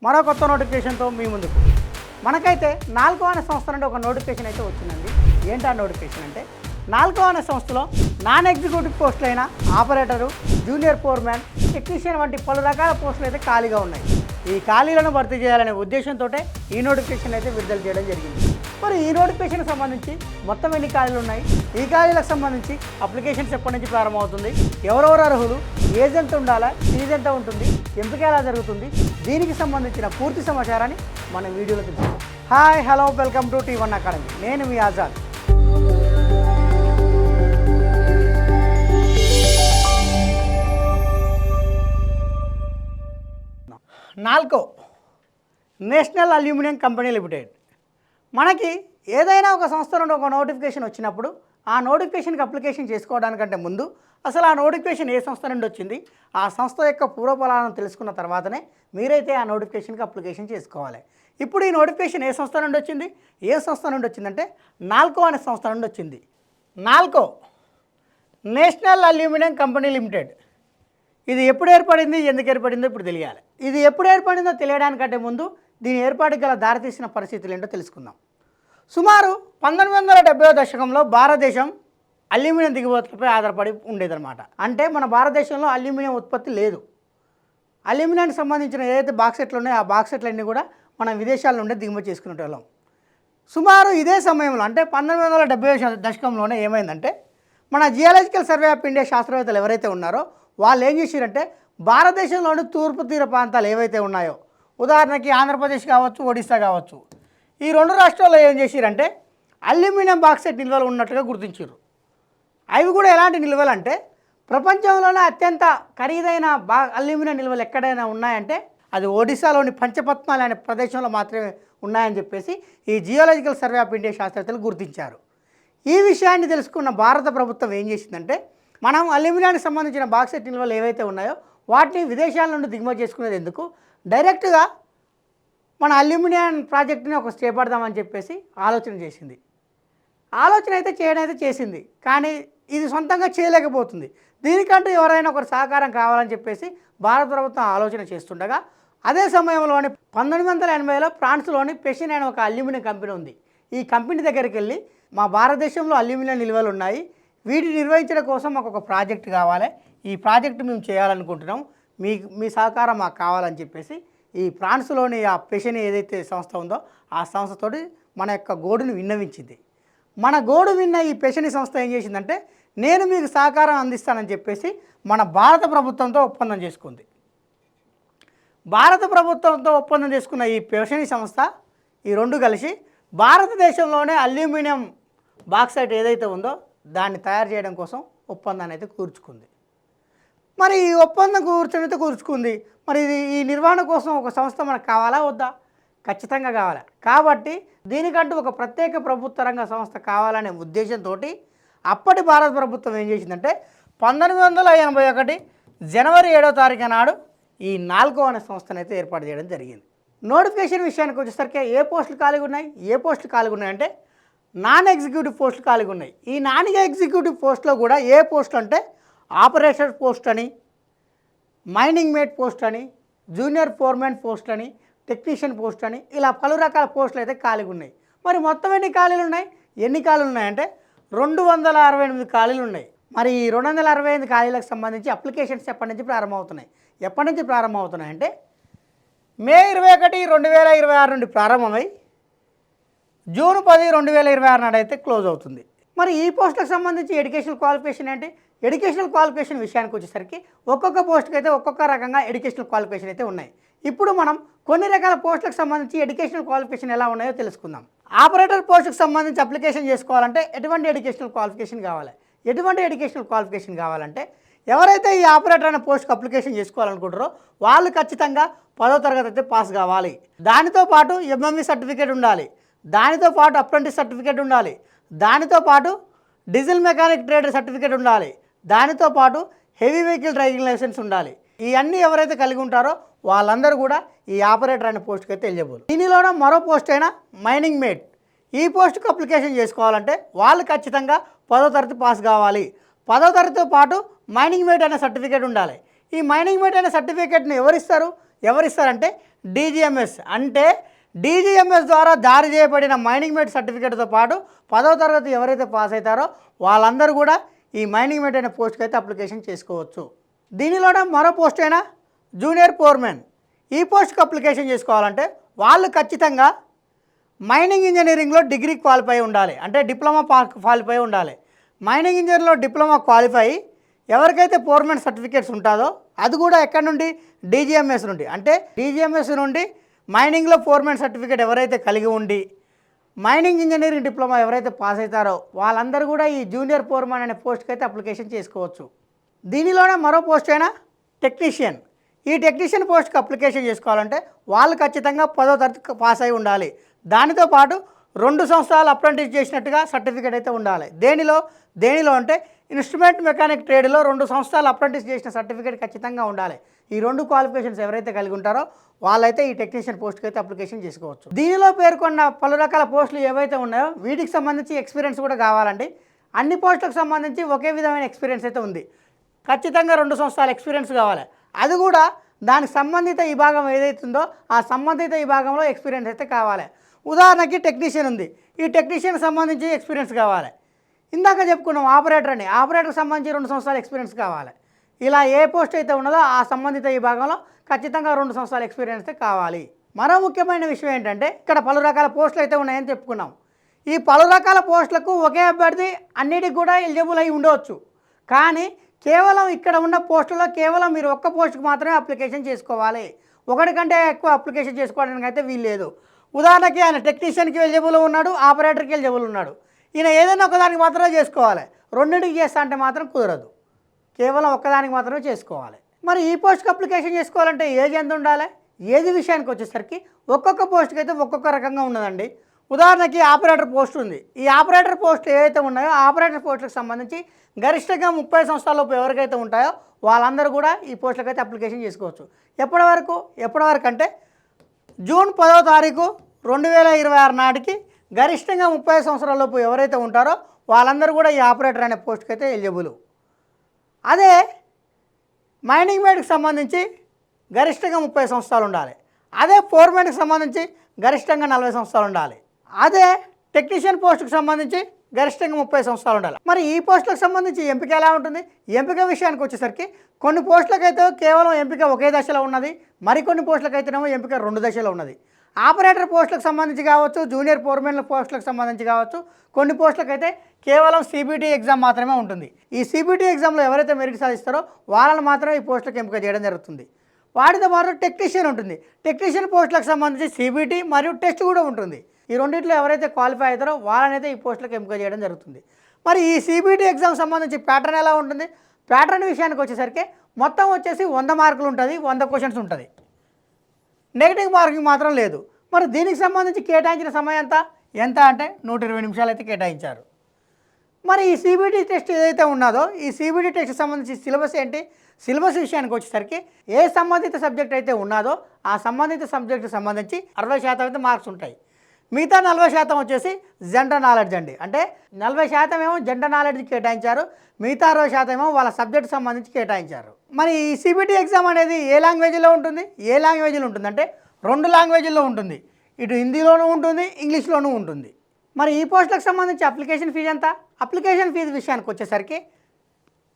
మరో కొత్త నోటిఫికేషన్తో మీ ముందుకు. మనకైతే నాల్కో అనే సంస్థ నుండి ఒక నోటిఫికేషన్ అయితే వచ్చిందండి. ఏంటి ఆ నోటిఫికేషన్ అంటే, నాల్కో అనే సంస్థలో నాన్ ఎగ్జిక్యూటివ్ పోస్టులైన ఆపరేటరు, జూనియర్ ఫోర్మ్యాన్, టెక్నీషియన్ వంటి పలు రకాల పోస్టులు అయితే ఖాళీగా ఉన్నాయి. ఈ ఖాళీలను భర్తీ చేయాలనే ఉద్దేశంతో ఈ నోటిఫికేషన్ అయితే విడుదల చేయడం జరిగింది. మరి ఈ నోటిఫికేషన్కి సంబంధించి మొత్తం ఎన్ని ఖాళీలు ఉన్నాయి, ఈ ఖాళీలకు సంబంధించి అప్లికేషన్స్ ఎప్పటి నుంచి ప్రారంభమవుతుంది, ఎవరెవరు అర్హులు, ఏజ్ ఎంత ఉండాలా, ఫీజు ఎంత ఉంటుంది, ఎంపిక ఎలా జరుగుతుంది, దీనికి సంబంధించిన పూర్తి సమాచారాన్ని మన వీడియోలో తెలుసుకుందాం. Hi, hello, welcome to T1 academy. నేను మీ Azad. NALCO national aluminium company limited. మనకి ఏదైనా ఒక సంస్థ నుండి ఒక నోటిఫికేషన్ వచ్చినప్పుడు ఆ నోటిఫికేషన్కి అప్లికేషన్ చేసుకోవడానికంటే ముందు అసలు ఆ నోటిఫికేషన్ ఏ సంస్థ నుండి వచ్చింది, ఆ సంస్థ యొక్క పూర్వఫలాలను తెలుసుకున్న తర్వాతనే మీరైతే ఆ నోటిఫికేషన్కి అప్లికేషన్ చేసుకోవాలి. ఇప్పుడు ఈ నోటిఫికేషన్ ఏ సంస్థ నుండి వచ్చింది, ఏ సంస్థ నుండి వచ్చిందంటే నాల్కో అనే సంస్థ నుండి వచ్చింది. NALCO national aluminium company limited. ఇది ఎప్పుడు ఏర్పడింది, ఎందుకు ఏర్పడిందో ఇప్పుడు తెలియాలి. ఇది ఎప్పుడు ఏర్పడిందో తెలియడానికంటే ముందు దీని ఏర్పాటుకి గల దారితీసిన పరిస్థితులు ఏంటో తెలుసుకుందాం. సుమారు 1970వ దశకంలో భారతదేశం అల్యూమినియం దిగుమతులపై ఆధారపడి ఉండేదన్నమాట. అంటే మన భారతదేశంలో అల్యూమినియం ఉత్పత్తి లేదు. అల్యూమినియానికి సంబంధించిన ఏదైతే బాక్సెట్లు ఉన్నాయో ఆ బాక్సెట్లన్నీ కూడా మనం విదేశాల నుండి దిగుమతి చేసుకునేటోళ్ళం. సుమారు ఇదే సమయంలో అంటే 1970వ దశకంలోనే ఏమైందంటే, మన జియాలజికల్ సర్వే ఆఫ్ ఇండియా శాస్త్రవేత్తలు ఎవరైతే ఉన్నారో వాళ్ళు ఏం చేశారంటే, భారతదేశంలోని తూర్పు తీర ప్రాంతాలు ఏవైతే ఉన్నాయో, ఉదాహరణకి ఆంధ్రప్రదేశ్ కావచ్చు, ఒడిశా కావచ్చు, ఈ రెండు రాష్ట్రాల్లో ఏం చేశారంటే అల్యూమినియం బాక్సెట్ నిల్వలు ఉన్నట్టుగా గుర్తించారు. అవి కూడా ఎలాంటి నిల్వలు అంటే, ప్రపంచంలోనే అత్యంత ఖరీదైన అల్యూమినియం నిల్వలు ఎక్కడైనా ఉన్నాయంటే అది ఒడిశాలోని పంచపత్మాలు అనే ప్రదేశంలో మాత్రమే ఉన్నాయని చెప్పేసి ఈ జియోలాజికల్ సర్వే ఆఫ్ ఇండియా శాస్త్రవేత్తలు గుర్తించారు. ఈ విషయాన్ని తెలుసుకున్న భారత ప్రభుత్వం ఏం చేసిందంటే, మనం అల్యూమినియానికి సంబంధించిన బాక్సెట్ నిల్వలు ఏవైతే ఉన్నాయో వాటిని విదేశాల నుండి దిగుమతి చేసుకునేది ఎందుకు, డైరెక్ట్గా మన అల్యూమినియం ప్రాజెక్టుని ఒక చేపడదామని చెప్పేసి ఆలోచన చేసింది. ఆలోచన అయితే చేయడం అయితే చేసింది, కానీ ఇది సొంతంగా చేయలేకపోతుంది. దీనికంటూ ఎవరైనా ఒకరు సహకారం కావాలని చెప్పేసి భారత ప్రభుత్వం ఆలోచన చేస్తుండగా, అదే సమయంలోని 1980లో ఫ్రాన్స్లోని పెషిన్ అనే ఒక అల్యూమినియం కంపెనీ ఉంది. ఈ కంపెనీ దగ్గరికి వెళ్ళి, మా భారతదేశంలో అల్యూమినియం నిల్వలు ఉన్నాయి, వీటిని నిర్వహించడం కోసం మాకు ఒక ప్రాజెక్ట్ కావాలి, ఈ ప్రాజెక్టు మేము చేయాలనుకుంటున్నాం, మీ సహకారం మాకు కావాలని చెప్పేసి ఈ ఫ్రాన్స్లోని ఆ పెషిన్ ఏదైతే సంస్థ ఉందో ఆ సంస్థతోటి మన యొక్క గోడును విన్నవించింది. మన గోడు విన్న ఈ పెషిన్ సంస్థ ఏం చేసిందంటే, నేను మీకు సహకారం అందిస్తానని చెప్పేసి మన భారత ప్రభుత్వంతో ఒప్పందం చేసుకుంది. భారత ప్రభుత్వంతో ఒప్పందం చేసుకున్న ఈ పెషిన్ సంస్థ ఈ రెండు కలిసి భారతదేశంలోనే అల్యూమినియం బాక్సైట్ ఏదైతే ఉందో దాన్ని తయారు చేయడం కోసం ఒప్పందాన్ని అయితే కూర్చుకుంది. మరి ఈ ఒప్పందం కూర్చుకుంది. మరి ఈ నిర్వహణ కోసం ఒక సంస్థ మనకు కావాలా వద్దా? ఖచ్చితంగా కావాలి. కాబట్టి దీనికంటూ ఒక ప్రత్యేక ప్రభుత్వ రంగ సంస్థ కావాలనే ఉద్దేశంతో అప్పటి భారత ప్రభుత్వం ఏం చేసిందంటే, 1981 జనవరి 7వ తారీఖు నాడు ఈ నాల్కో అనే సంస్థను అయితే ఏర్పాటు చేయడం జరిగింది. నోటిఫికేషన్ విషయానికి వచ్చేసరికి ఏ పోస్టులు ఖాళీగా ఉన్నాయి, ఏ పోస్టులు ఖాళీగా ఉన్నాయంటే నాన్ ఎగ్జిక్యూటివ్ పోస్టులు ఖాళీగా ఉన్నాయి. ఈ నాన్ ఎగ్జిక్యూటివ్ పోస్టులో కూడా ఏ పోస్టులు అంటే ఆపరేటర్ పోస్ట్ అని, మైనింగ్ మేట్ పోస్ట్ అని, జూనియర్ ఫోర్మ్యాన్ పోస్ట్ అని, టెక్నీషియన్ పోస్ట్ అని, ఇలా పలు రకాల పోస్టులు అయితే ఖాళీగా ఉన్నాయి. మరి మొత్తం ఎన్ని ఖాళీలు ఉన్నాయి, ఎన్ని ఖాళీలు ఉన్నాయంటే 268 ఖాళీలు ఉన్నాయి. మరి ఈ 268 ఖాళీలకు సంబంధించి అప్లికేషన్స్ ఎప్పటి నుంచి ప్రారంభమవుతున్నాయి అంటే మే 21, 2026 నుండి ప్రారంభమై జూన్ 10, 2026 నాడు అయితే క్లోజ్ అవుతుంది. మరి ఈ పోస్టులకు సంబంధించి ఎడ్యుకేషనల్ క్వాలిఫికేషన్ ఏంటి? ఎడ్యుకేషనల్ క్వాలిఫికేషన్ విషయానికి వచ్చేసరికి ఒక్కొక్క పోస్ట్కి అయితే ఒక్కొక్క రకంగా ఎడ్యుకేషనల్ క్వాలిఫికేషన్ అయితే ఉన్నాయి. ఇప్పుడు మనం కొన్ని రకాల పోస్టులకు సంబంధించి ఎడ్యుకేషనల్ క్వాలిఫికేషన్ ఎలా ఉన్నాయో తెలుసుకుందాం. ఆపరేటర్ పోస్టుకు సంబంధించి అప్లికేషన్ చేసుకోవాలంటే ఎటువంటి ఎడ్యుకేషనల్ క్వాలిఫికేషన్ కావాలంటే ఎవరైతే ఈ ఆపరేటర్ అనే పోస్ట్కి అప్లికేషన్ చేసుకోవాలనుకుంటారో వాళ్ళు ఖచ్చితంగా 10వ తరగతి అయితే పాస్ కావాలి. దానితో పాటు ఎంఎంఈ సర్టిఫికేట్ ఉండాలి, దానితో పాటు అప్రెంటిస్ సర్టిఫికేట్ ఉండాలి, దానితో పాటు డీజిల్ మెకానిక్ ట్రేడర్ సర్టిఫికేట్ ఉండాలి, దానితో పాటు హెవీ వెహికల్ డ్రైవింగ్ లైసెన్స్ ఉండాలి. ఇవన్నీ ఎవరైతే కలిగి ఉంటారో వాళ్ళందరూ కూడా ఈ ఆపరేటర్ అనే పోస్ట్కి అయితే ఎలిజిబుల్. దీనిలోనే మరో పోస్ట్ అయినా మైనింగ్ మేట్, ఈ పోస్ట్కి అప్లికేషన్ చేసుకోవాలంటే వాళ్ళు ఖచ్చితంగా 10వ తరగతి పాస్ కావాలి. 10వ తరగతితో పాటు మైనింగ్ మేట్ అనే సర్టిఫికేట్ ఉండాలి. ఈ మైనింగ్ మేట్ అనే సర్టిఫికేట్ని ఎవరిస్తారంటే డీజీఎంఎస్ అంటే డీజీఎంఎస్ ద్వారా జారీ చేయబడిన మైనింగ్ మేట్ సర్టిఫికేట్తో పాటు 10వ తరగతి ఎవరైతే పాస్ అవుతారో వాళ్ళందరూ కూడా ఈ మైనింగ్ మేట్ అనే పోస్ట్కి అయితే అప్లికేషన్ చేసుకోవచ్చు. దీనిలోనే మరో పోస్ట్ అయినా జూనియర్ ఫోర్మెన్. ఈ పోస్ట్కి అప్లికేషన్ చేసుకోవాలంటే వాళ్ళు ఖచ్చితంగా మైనింగ్ ఇంజనీరింగ్లో డిగ్రీ క్వాలిఫై ఉండాలి, అంటే డిప్లొమా క్వాలిఫై ఉండాలి. మైనింగ్ ఇంజనీర్లో డిప్లొమా క్వాలిఫై ఎవరికైతే ఫోర్మెన్ సర్టిఫికేట్స్ ఉంటుందో అది కూడా ఎక్కడి నుండి, డీజీఎంఎస్ నుండి. అంటే డీజీఎంఎస్ నుండి మైనింగ్లో ఫోర్మెన్ సర్టిఫికేట్ ఎవరైతే కలిగి ఉండి మైనింగ్ ఇంజనీరింగ్ డిప్లొమా ఎవరైతే పాస్ అవుతారో వాళ్ళందరూ కూడా ఈ జూనియర్ ఫోర్మెన్ అనే పోస్ట్కి అయితే అప్లికేషన్ చేసుకోవచ్చు. దీనిలోనే మరో పోస్ట్ అయినా టెక్నీషియన్. ఈ టెక్నీషియన్ పోస్ట్కి అప్లికేషన్ చేసుకోవాలంటే వాళ్ళు ఖచ్చితంగా 10వ తరగతి పాస్ అయి ఉండాలి. దానితో పాటు 2 సంవత్సరాలు అప్రెంటిస్ చేసినట్టుగా సర్టిఫికేట్ అయితే ఉండాలి. దేనిలో అంటే ఇన్స్ట్రుమెంట్ మెకానిక్ ట్రేడ్లో 2 సంవత్సరాలు అప్రెంటిస్ చేసిన సర్టిఫికేట్ ఖచ్చితంగా ఉండాలి. ఈ 2 క్వాలిఫికేషన్స్ ఎవరైతే కలిగి ఉంటారో వాళ్ళైతే ఈ టెక్నీషియన్ పోస్ట్కి అయితే అప్లికేషన్ చేసుకోవచ్చు. దీనిలో పేర్కొన్న పలు రకాల పోస్టులు ఏవైతే ఉన్నాయో వీటికి సంబంధించి ఎక్స్పీరియన్స్ కూడా కావాలండి. అన్ని పోస్టులకు సంబంధించి ఒకే విధమైన ఎక్స్పీరియన్స్ అయితే ఉంది. ఖచ్చితంగా 2 సంవత్సరాల ఎక్స్పీరియన్స్ కావాలి. అది కూడా దానికి సంబంధిత విభాగం ఏదైతుందో ఆ సంబంధిత విభాగంలో ఎక్స్పీరియన్స్ అయితే కావాలి. ఉదాహరణకి టెక్నీషియన్ ఉంది, ఈ టెక్నీషియన్కి సంబంధించి ఎక్స్పీరియన్స్ కావాలి. ఇందాక చెప్పుకున్నాం ఆపరేటర్ అని, ఆపరేటర్కి సంబంధించి 2 సంవత్సరాల ఎక్స్పీరియన్స్ కావాలి. ఇలా ఏ పోస్ట్ అయితే ఉన్నదో ఆ సంబంధిత విభాగంలో ఖచ్చితంగా 2 సంవత్సరాల ఎక్స్పీరియన్స్ అయితే కావాలి. మరో ముఖ్యమైన విషయం ఏంటంటే ఇక్కడ పలు రకాల పోస్టులు అయితే ఉన్నాయని చెప్పుకున్నాం. ఈ పలు రకాల పోస్టులకు ఒకే అభ్యర్థి అన్నిటికి కూడా ఎలిజిబుల్ అయి ఉండవచ్చు. కానీ కేవలం ఇక్కడ ఉన్న పోస్టుల్లో కేవలం మీరు ఒక్క పోస్ట్కి మాత్రమే అప్లికేషన్ చేసుకోవాలి. ఒకటి కంటే ఎక్కువ అప్లికేషన్ చేసుకోవడానికి అయితే వీలు లేదు. ఉదాహరణకి ఆయన టెక్నీషియన్కి ఎలిజిబుల్ ఉన్నాడు, ఆపరేటర్కి ఎలిజిబుల్ ఉన్నాడు. ఈయన ఏదైనా ఒకదానికి మాత్రమే చేసుకోవాలి. రెండింటికి చేస్తా అంటే మాత్రం కుదరదు, కేవలం ఒక్కదానికి మాత్రమే చేసుకోవాలి. మరి ఈ పోస్ట్కి అప్లికేషన్ చేసుకోవాలంటే ఏజ్ ఎంత ఉండాలి? ఏజ్ విషయానికి వచ్చేసరికి ఒక్కొక్క పోస్ట్కి అయితే ఒక్కొక్క రకంగా ఉన్నదండి. ఉదాహరణకి ఆపరేటర్ పోస్ట్ ఉంది. ఈ ఆపరేటర్ పోస్టులు ఏవైతే ఉన్నాయో ఆపరేటర్ పోస్టులకు సంబంధించి గరిష్టంగా 30 సంవత్సరాలలోపు ఎవరికైతే ఉంటాయో వాళ్ళందరూ కూడా ఈ పోస్టులకు అయితే అప్లికేషన్ చేసుకోవచ్చు. ఎప్పటి వరకు అంటే జూన్ 10వ తారీఖు 2026 నాటికి గరిష్టంగా 30 సంవత్సరాలలోపు ఎవరైతే ఉంటారో వాళ్ళందరూ కూడా ఈ ఆపరేటర్ అనే పోస్ట్కి అయితే ఎలిజిబుల్. అదే మైనింగ్ మేట్కి సంబంధించి గరిష్టంగా 30 సంవత్సరాలు ఉండాలి. అదే ఫోర్మెన్కి సంబంధించి గరిష్టంగా 40 సంవత్సరాలు ఉండాలి. అదే టెక్నీషియన్ పోస్టుకు సంబంధించి గరిష్టంగా 30 సంవత్సరాలు ఉండాలి. మరి ఈ పోస్టులకు సంబంధించి ఎంపిక ఎలా ఉంటుంది? ఎంపిక విషయానికి వచ్చేసరికి కొన్ని పోస్టులకైతే కేవలం ఎంపిక ఒకే దశలో ఉన్నది, మరికొన్ని పోస్టులకైతేనేమో ఎంపిక 2 దశలో ఉన్నది. ఆపరేటర్ పోస్టులకు సంబంధించి కావచ్చు, జూనియర్ ఫోర్మెన్ల పోస్టులకు సంబంధించి కావచ్చు, కొన్ని పోస్టులకైతే కేవలం సిబిటి ఎగ్జామ్ మాత్రమే ఉంటుంది. ఈ సిబిటి ఎగ్జామ్లో ఎవరైతే మెరిట్ సాధిస్తారో వాళ్ళని మాత్రమే ఈ పోస్టులకు ఎంపిక చేయడం జరుగుతుంది. వాటితో పాటు టెక్నీషియన్ ఉంటుంది. టెక్నీషియన్ పోస్టులకు సంబంధించి సిబిటి మరియు టెస్ట్ కూడా ఉంటుంది. ఈ రెండింటిలో ఎవరైతే క్వాలిఫై అవుతారో వాళ్ళనైతే ఈ పోస్టులకు ఎంపిక చేయడం జరుగుతుంది. మరి ఈ సిబిటి ఎగ్జామ్ సంబంధించి ప్యాటర్న్ ఎలా ఉంటుంది? ప్యాటర్న్ విషయానికి వచ్చేసరికి మొత్తం వచ్చేసి 100 మార్కులు ఉంటుంది, 100 క్వశ్చన్స్ ఉంటుంది, నెగిటివ్ మార్కింగ్ మాత్రం లేదు. మరి దీనికి సంబంధించి కేటాయించిన సమయం ఎంత అంటే 120 నిమిషాలు అయితే కేటాయించారు. మరి ఈ సిబిటి టెస్ట్ ఏదైతే ఉన్నదో ఈ సిబిటి టెస్ట్ సంబంధించి సిలబస్ ఏంటి? సిలబస్ విషయానికి వచ్చేసరికి ఏ సంబంధిత సబ్జెక్ట్ అయితే ఉన్నదో ఆ సంబంధిత సబ్జెక్టుకి సంబంధించి 60% అయితే మార్క్స్ ఉంటాయి. మిగతా 40% వచ్చేసి జనరల్ నాలెడ్జ్ అండి. అంటే 40% ఏమో జనరల్ నాలెడ్జ్ కేటాయించారు, మిగతా 60% ఏమో వాళ్ళ సబ్జెక్ట్ సంబంధించి కేటాయించారు. మరి ఈ సిబిటి ఎగ్జామ్ అనేది ఏ లాంగ్వేజ్లో ఉంటుంది? ఏ లాంగ్వేజ్లో ఉంటుంది అంటే 2 లాంగ్వేజ్ల్లో ఉంటుంది. ఇటు హిందీలోనూ ఉంటుంది, ఇంగ్లీష్లోనూ ఉంటుంది. మరి ఈ పోస్టులకు సంబంధించి అప్లికేషన్ ఫీజు ఎంత? అప్లికేషన్ ఫీజు విషయానికి వచ్చేసరికి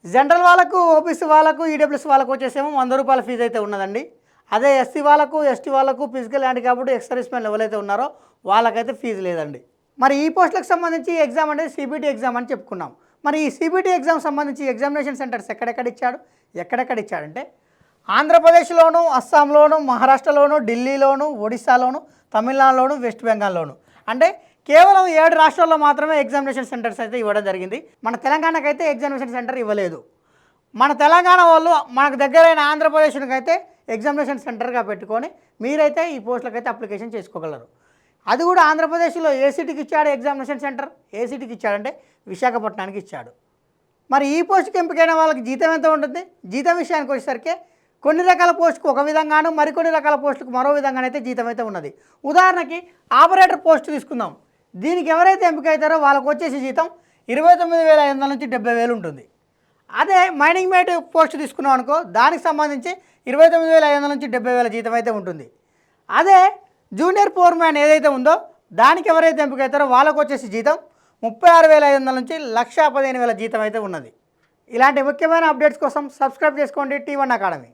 జనరల్ వాళ్ళకు, ఓబీసీ వాళ్ళకు, ఈడబ్ల్యూఎస్ వాళ్ళకు వచ్చేసేమో 100 రూపాయల ఫీజు అయితే ఉన్నదండి. అదే ఎస్సీ వాళ్ళకు, ఎస్టీ వాళ్ళకు, physical handicapped ex service men ఎవరైతే ఉన్నారో వాళ్ళకైతే ఫీజు లేదండి. మరి ఈ పోస్టులకు సంబంధించి ఎగ్జామ్ అనేది సిబిటి ఎగ్జామ్ అని చెప్పుకున్నాం. మరి ఈ సిబిటి ఎగ్జామ్ సంబంధించి ఎగ్జామినేషన్ సెంటర్స్ ఎక్కడెక్కడ ఇచ్చాడంటే ఆంధ్రప్రదేశ్లోను, అస్సాంలోను, మహారాష్ట్రలోను, ఢిల్లీలోను, ఒడిశాలోను, తమిళనాడులోను, వెస్ట్ బెంగాల్లోను. అంటే కేవలం 7 రాష్ట్రాల్లో మాత్రమే ఎగ్జామినేషన్ సెంటర్స్ అయితే ఇవ్వడం జరిగింది. మన తెలంగాణకైతే ఎగ్జామినేషన్ సెంటర్ ఇవ్వలేదు. మన తెలంగాణ వాళ్ళు మనకు దగ్గరైన ఆంధ్రప్రదేశ్కి అయితే ఎగ్జామినేషన్ సెంటర్గా పెట్టుకొని మీరైతే ఈ పోస్టులకు అయితే అప్లికేషన్ చేసుకోగలరు. అది కూడా ఆంధ్రప్రదేశ్లో ఏ సిటీకి ఇచ్చాడు ఎగ్జామినేషన్ సెంటర్? ఏ సిటీకి ఇచ్చాడంటే విశాఖపట్నానికి ఇచ్చాడు. మరి ఈ పోస్టుకి ఎంపికైన వాళ్ళకి జీతం ఎంత ఉంటుంది? జీతం విషయానికి వచ్చేసరికి కొన్ని రకాల పోస్టుకు ఒక విధంగాను, మరికొన్ని రకాల పోస్టుకు మరో విధంగానైతే జీతం అయితే ఉన్నది. ఉదాహరణకి ఆపరేటర్ పోస్ట్ తీసుకుందాం. దీనికి ఎవరైతే ఎంపిక అవుతారో వాళ్ళకు వచ్చేసి జీతం 29,500 నుంచి 70,000 ఉంటుంది. అదే మైనింగ్ మేట్ పోస్ట్ తీసుకున్నాం అనుకో, దానికి సంబంధించి 29,500 నుంచి 70,000 జీతం అయితే ఉంటుంది. అదే జూనియర్ ఫోర్మ్యాన్ ఏదైతే ఉందో దానికి ఎవరైతే ఎంపిక అవుతారో వాళ్ళకు వచ్చేసి జీతం 36,500 నుంచి 1,15,000 జీతం అయితే ఉన్నది. ఇలాంటి ముఖ్యమైన అప్డేట్స్ కోసం సబ్స్క్రైబ్ చేసుకోండి T1 అకాడమీ.